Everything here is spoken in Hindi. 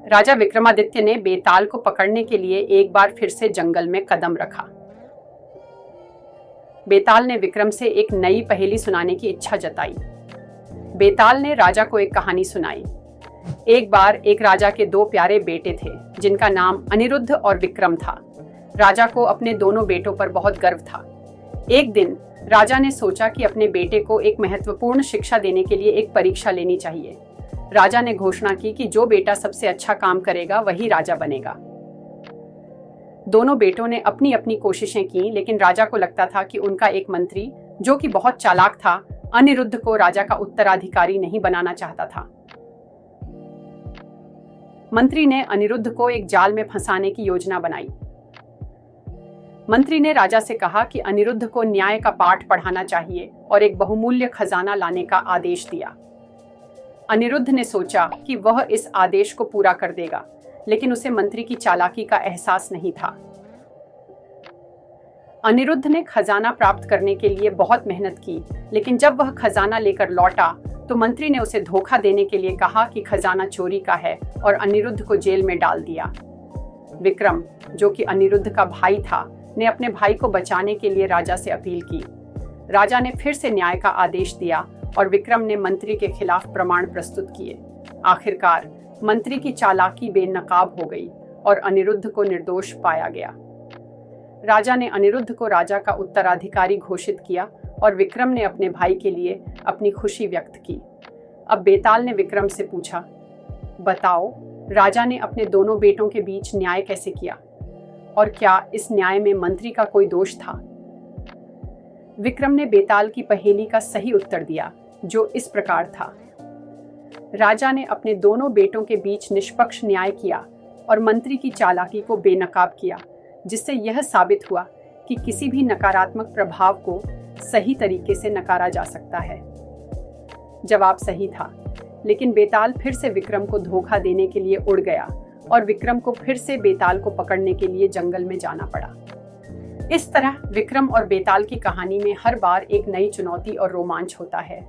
राजा विक्रमादित्य ने बेताल को पकड़ने के लिए एक बार फिर से जंगल में कदम रखा। बेताल ने विक्रम से एक नई पहेली सुनाने की इच्छा जताई। बेताल ने राजा को एक कहानी सुनाई। एक बार एक राजा के दो प्यारे बेटे थे जिनका नाम अनिरुद्ध और विक्रम था। राजा को अपने दोनों बेटों पर बहुत गर्व था। एक दिन राजा ने सोचा कि अपने बेटे को एक महत्वपूर्ण शिक्षा देने के लिए एक परीक्षा लेनी चाहिए। राजा ने घोषणा की कि जो बेटा सबसे अच्छा काम करेगा वही राजा बनेगा। दोनों बेटों ने अपनी अपनी कोशिशें की, लेकिन राजा को लगता था कि उनका एक मंत्री, जो कि बहुत चालाक था, अनिरुद्ध को राजा का उत्तराधिकारी नहीं बनाना चाहता था। मंत्री ने अनिरुद्ध को एक जाल में फंसाने की योजना बनाई। मंत्री ने राजा से कहा कि अनिरुद्ध को न्याय का पाठ पढ़ाना चाहिए और एक बहुमूल्य खजाना लाने का आदेश दिया। अनिरुद्ध ने सोचा कि वह इस आदेश को पूरा कर देगा, लेकिन उसे मंत्री की चालाकी का एहसास नहीं था। अनिरुद्ध ने खजाना प्राप्त करने के लिए बहुत मेहनत की, लेकिन जब वह खजाना लेकर लौटा तो मंत्री ने उसे धोखा देने के लिए कहा कि खजाना चोरी का है और अनिरुद्ध को जेल में डाल दिया। विक्रम, जो कि अनिरुद्ध का भाई था, ने अपने भाई को बचाने के लिए राजा से अपील की। राजा ने फिर से न्याय का आदेश दिया और विक्रम ने मंत्री के खिलाफ प्रमाण प्रस्तुत किए। आखिरकार मंत्री की चालाकी बेनकाब हो गई और अनिरुद्ध को निर्दोष पाया गया। राजा ने अनिरुद्ध को राजा का उत्तराधिकारी घोषित किया और विक्रम ने अपने भाई के लिए अपनी खुशी व्यक्त की। अब बेताल ने विक्रम से पूछा, बताओ, राजा ने अपने दोनों बेटों के बीच न्याय कैसे किया और क्या इस न्याय में मंत्री का कोई दोष था? विक्रम ने बेताल की पहेली का सही उत्तर दिया, जो इस प्रकार था। राजा ने अपने दोनों बेटों के बीच निष्पक्ष न्याय किया और मंत्री की चालाकी को बेनकाब किया, जिससे यह साबित हुआ कि किसी भी नकारात्मक प्रभाव को सही तरीके से नकारा जा सकता है। जवाब सही था, लेकिन बेताल फिर से विक्रम को धोखा देने के लिए उड़ गया और विक्रम को फिर से बेताल को पकड़ने के लिए जंगल में जाना पड़ा। इस तरह विक्रम और बेताल की कहानी में हर बार एक नई चुनौती और रोमांच होता है।